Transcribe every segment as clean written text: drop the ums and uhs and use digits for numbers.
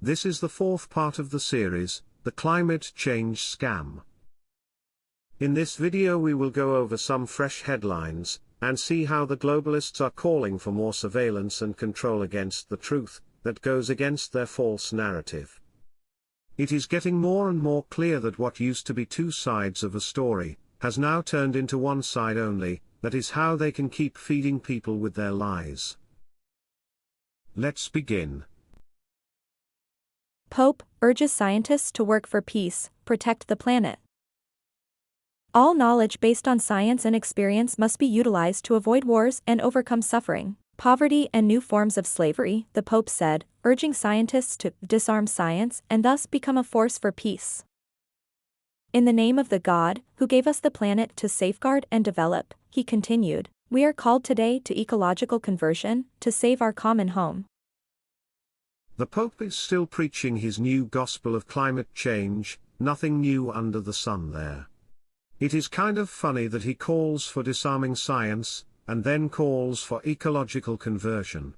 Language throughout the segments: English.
This is the fourth part of the series, The Climate Change Scam. In this video we will go over some fresh headlines, and see how the globalists are calling for more surveillance and control against the truth, that goes against their false narrative. It is getting more and more clear that what used to be two sides of a story, has now turned into one side only. That is how they can keep feeding people with their lies. Let's begin. Pope urges scientists to work for peace, protect the planet. All knowledge based on science and experience must be utilized to avoid wars and overcome suffering, poverty and new forms of slavery, the Pope said, urging scientists to disarm science and thus become a force for peace. In the name of the God, who gave us the planet to safeguard and develop, he continued, we are called today to ecological conversion, to save our common home. The Pope is still preaching his new gospel of climate change, nothing new under the sun there. It is kind of funny that he calls for disarming science, and then calls for ecological conversion.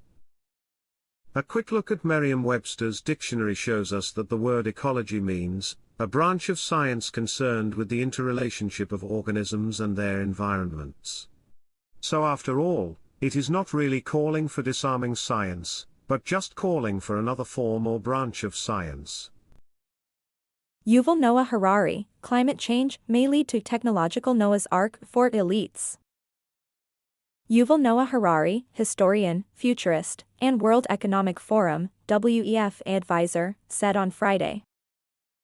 A quick look at Merriam-Webster's dictionary shows us that the word ecology means, a branch of science concerned with the interrelationship of organisms and their environments. So after all, it is not really calling for disarming science, but just calling for another form or branch of science. Yuval Noah Harari, climate change may lead to technological Noah's Ark for elites. Yuval Noah Harari, historian, futurist, and World Economic Forum, WEF advisor, said on Friday.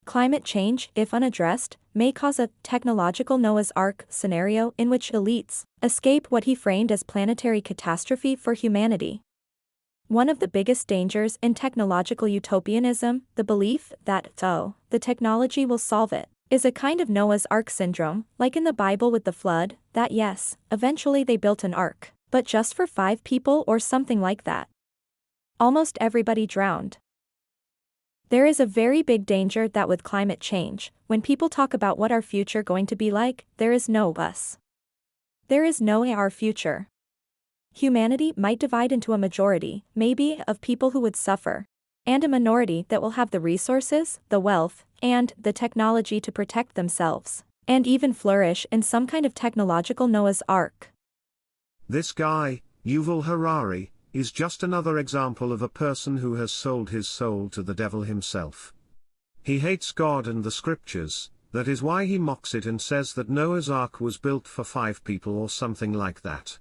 Climate change, if unaddressed, may cause a technological Noah's Ark scenario in which elites escape what he framed as planetary catastrophe for humanity. One of the biggest dangers in technological utopianism, the belief that, the technology will solve it, is a kind of Noah's Ark syndrome, like in the Bible with the flood, that yes, eventually they built an ark, but just for 5 people or something like that. Almost everybody drowned. There is a very big danger that with climate change, when people talk about what our future going to be like, there is no us. There is no our future. Humanity might divide into a majority, maybe, of people who would suffer, and a minority that will have the resources, the wealth, and the technology to protect themselves, and even flourish in some kind of technological Noah's Ark. This guy, Yuval Harari, is just another example of a person who has sold his soul to the devil himself. He hates God and the scriptures, that is why he mocks it and says that Noah's Ark was built for 5 people or something like that.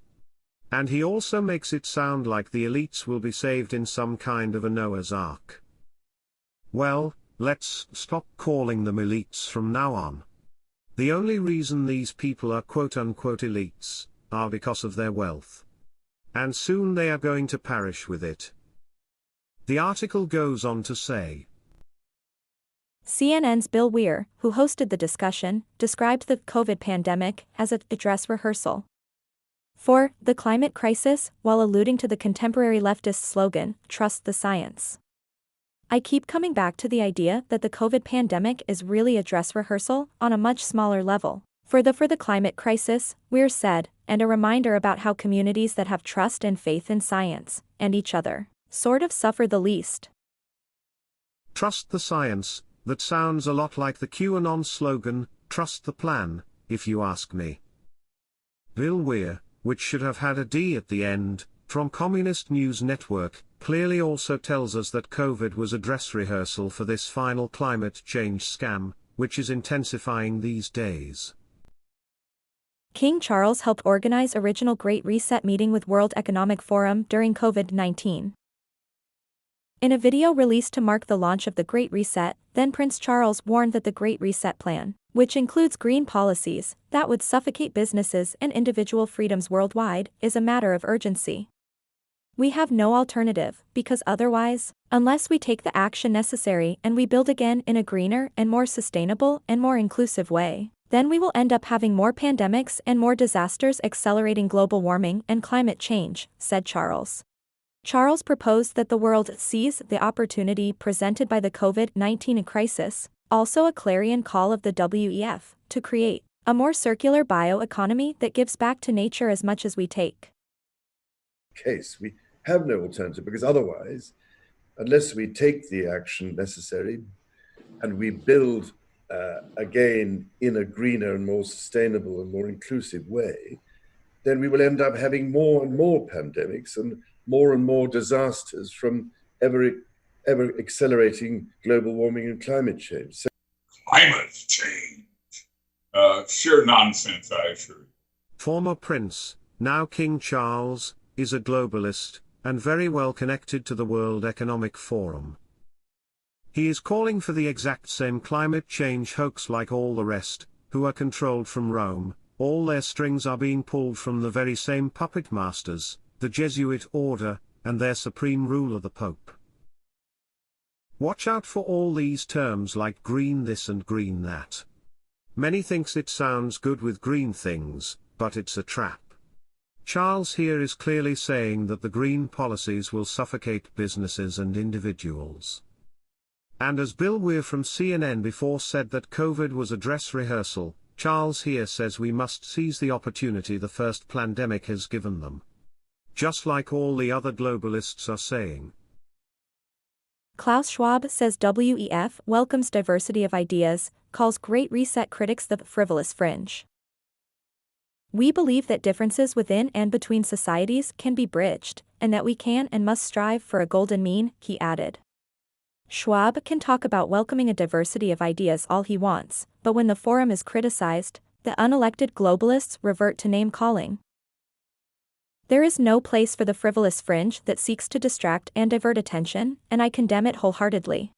And he also makes it sound like the elites will be saved in some kind of a Noah's Ark. Well, let's stop calling them elites from now on. The only reason these people are quote-unquote elites, are because of their wealth. And soon they are going to perish with it. The article goes on to say, CNN's Bill Weir, who hosted the discussion, described the COVID pandemic as a dress rehearsal for the climate crisis, while alluding to the contemporary leftist slogan, trust the science. I keep coming back to the idea that the COVID pandemic is really a dress rehearsal, on a much smaller level, for the climate crisis, Weir said, and a reminder about how communities that have trust and faith in science, and each other, sort of suffer the least. Trust the science, that sounds a lot like the QAnon slogan, trust the plan, if you ask me. Bill Weir, which should have had a D at the end, from Communist News Network, clearly also tells us that COVID was a dress rehearsal for this final climate change scam, which is intensifying these days. King Charles helped organize original Great Reset meeting with World Economic Forum during COVID-19. In a video released to mark the launch of the Great Reset, then Prince Charles warned that the Great Reset plan, which includes green policies that would suffocate businesses and individual freedoms worldwide, is a matter of urgency. We have no alternative, because otherwise, unless we take the action necessary and we build again in a greener and more sustainable and more inclusive way, then we will end up having more pandemics and more disasters accelerating global warming and climate change, said Charles. Charles proposed that the world seize the opportunity presented by the COVID-19 crisis, also a clarion call of the WEF, to create a more circular bioeconomy that gives back to nature as much as we take. Case we have no alternative, because otherwise unless we take the action necessary and we build again in a greener and more sustainable and more inclusive way, then we will end up having more and more pandemics and more disasters from ever accelerating global warming and climate change. So climate change. Sheer nonsense, I assure you. Former Prince, now King Charles, is a globalist, and very well connected to the World Economic Forum. He is calling for the exact same climate change hoax like all the rest, who are controlled from Rome. All their strings are being pulled from the very same puppet masters, the Jesuit order, and their supreme ruler the Pope. Watch out for all these terms like green this and green that. Many thinks it sounds good with green things, but it's a trap. Charles here is clearly saying that the green policies will suffocate businesses and individuals. And as Bill Weir from CNN before said that COVID was a dress rehearsal, Charles here says we must seize the opportunity the first pandemic has given them. Just like all the other globalists are saying. Klaus Schwab says WEF welcomes diversity of ideas, calls Great Reset critics the frivolous fringe. We believe that differences within and between societies can be bridged, and that we can and must strive for a golden mean, he added. Schwab can talk about welcoming a diversity of ideas all he wants, but when the forum is criticized, the unelected globalists revert to name-calling. There is no place for the frivolous fringe that seeks to distract and divert attention, and I condemn it wholeheartedly.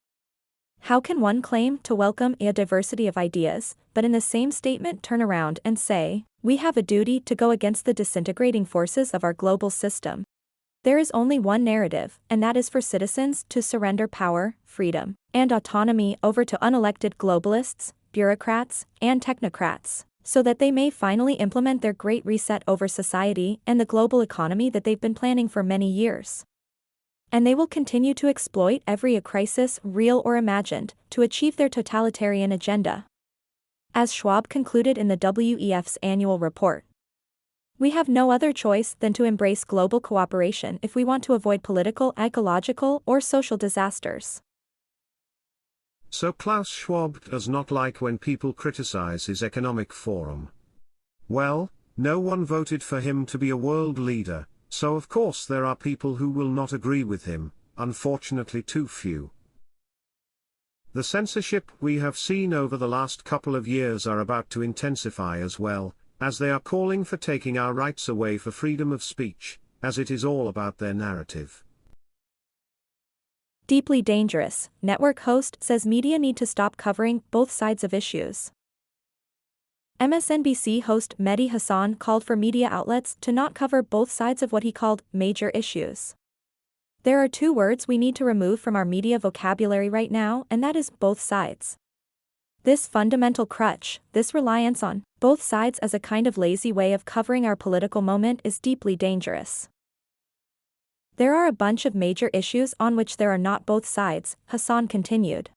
How can one claim to welcome a diversity of ideas, but in the same statement turn around and say, we have a duty to go against the disintegrating forces of our global system? There is only one narrative, and that is for citizens to surrender power, freedom, and autonomy over to unelected globalists, bureaucrats, and technocrats, so that they may finally implement their great reset over society and the global economy that they've been planning for many years. And they will continue to exploit every crisis, real or imagined, to achieve their totalitarian agenda. As Schwab concluded in the WEF's annual report, we have no other choice than to embrace global cooperation if we want to avoid political, ecological, or social disasters. So Klaus Schwab does not like when people criticize his economic forum. Well, no one voted for him to be a world leader, so of course there are people who will not agree with him, unfortunately too few. The censorship we have seen over the last couple of years are about to intensify as well, as they are calling for taking our rights away for freedom of speech, as it is all about their narrative. Deeply dangerous, network host says media need to stop covering both sides of issues. MSNBC host Mehdi Hassan called for media outlets to not cover both sides of what he called major issues. There are two words we need to remove from our media vocabulary right now, and that is both sides. This fundamental crutch, this reliance on both sides as a kind of lazy way of covering our political moment is deeply dangerous. There are a bunch of major issues on which there are not both sides, Hassan continued.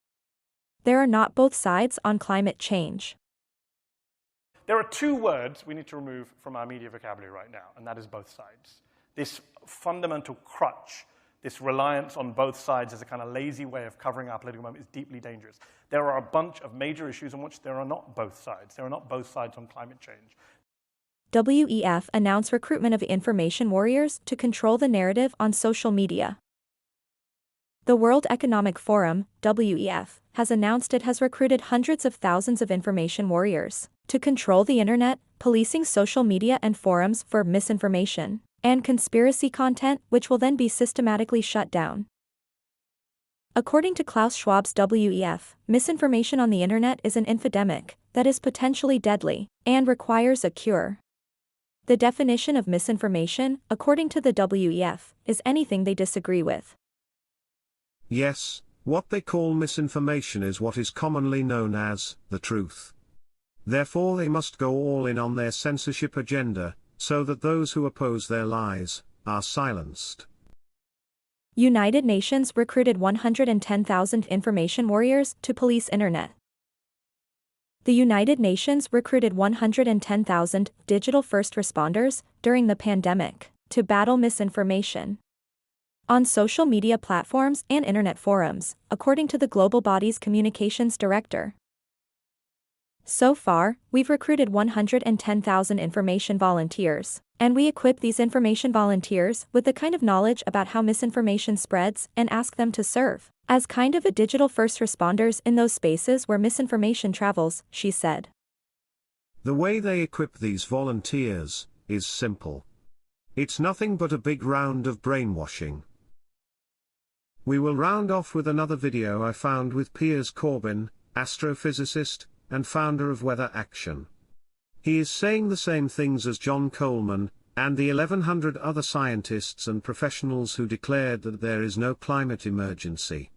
There are not both sides on climate change. There are two words we need to remove from our media vocabulary right now, and that is both sides. This fundamental crutch, this reliance on both sides as a kind of lazy way of covering our political moment is deeply dangerous. There are a bunch of major issues on which there are not both sides. There are not both sides on climate change. WEF announced recruitment of information warriors to control the narrative on social media. The World Economic Forum, WEF, has announced it has recruited hundreds of thousands of information warriors to control the internet, policing social media and forums for misinformation and conspiracy content, which will then be systematically shut down. According to Klaus Schwab's WEF, misinformation on the internet is an epidemic that is potentially deadly and requires a cure. The definition of misinformation, according to the WEF, is anything they disagree with. Yes, what they call misinformation is what is commonly known as the truth. Therefore they must go all in on their censorship agenda, so that those who oppose their lies are silenced. United Nations recruited 110,000 information warriors to police internet. The United Nations recruited 110,000 digital first responders during the pandemic to battle misinformation. on social media platforms and internet forums, according to the global body's communications director. So far, we've recruited 110,000 information volunteers, and we equip these information volunteers with the kind of knowledge about how misinformation spreads and ask them to serve as kind of a digital first responders in those spaces where misinformation travels, she said. The way they equip these volunteers is simple. It's nothing but a big round of brainwashing. We will round off with another video I found with Piers Corbyn, astrophysicist and founder of Weather Action. He is saying the same things as John Coleman and the 1,100 other scientists and professionals who declared that there is no climate emergency.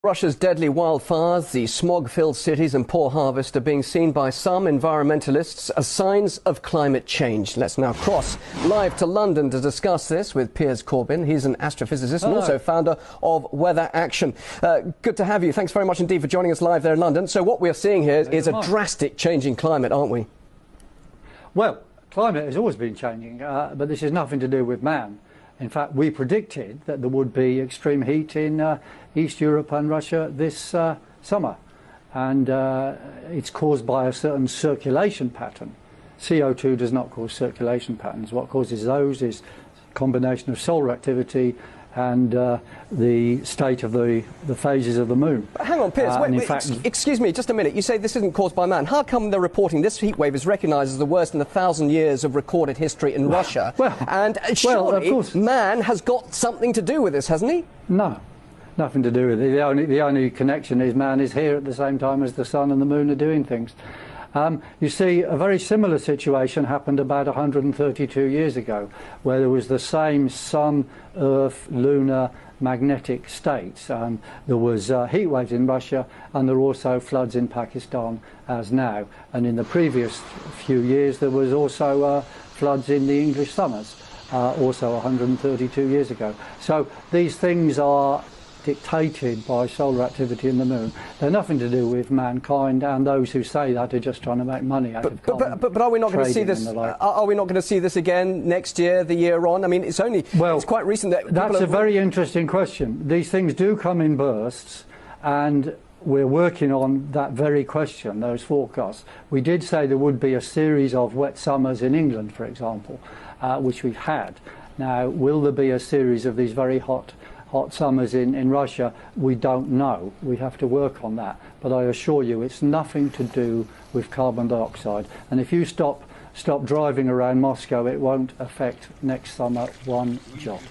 Russia's deadly wildfires, the smog-filled cities and poor harvest are being seen by some environmentalists as signs of climate change. Let's now cross live to London to discuss this with Piers Corbyn. He's an astrophysicist and also founder of Weather Action. Good to have you. Thanks very much indeed for joining us live there in London. So what we are seeing here is a drastic change in climate, aren't we? Well, climate has always been changing, but this has nothing to do with man. In fact, we predicted that there would be extreme heat in East Europe and Russia this summer. And it's caused by a certain circulation pattern. CO2 does not cause circulation patterns. What causes those is a combination of solar activity and the state of the phases of the moon. But hang on, Piers, excuse me, just a minute. You say this isn't caused by man. How come they're reporting this heat wave is recognised as the worst in 1,000 years of recorded history in Russia? And surely of course, man has got something to do with this, hasn't he? No, nothing to do with it. The only connection is man is here at the same time as the sun and the moon are doing things. You see, a very similar situation happened about 132 years ago, where there was the same sun, earth, lunar, magnetic states. There was heat waves in Russia, and there were also floods in Pakistan as now. And in the previous few years, there was also floods in the English summers, also 132 years ago. So these things are dictated by solar activity in the moon. They're nothing to do with mankind, and those who say that are just trying to make money out of carbon. But are we not going to see this? Are we not going to see this again next year, the year on? I mean, it's quite recent that that's a very interesting question. These things do come in bursts, and we're working on that very question, those forecasts. We did say there would be a series of wet summers in England, for example, which we've had. Now, will there be a series of these very hot summers in Russia? We don't know. We have to work on that. But I assure you, it's nothing to do with carbon dioxide. And if you stop driving around Moscow, it won't affect next summer one jot.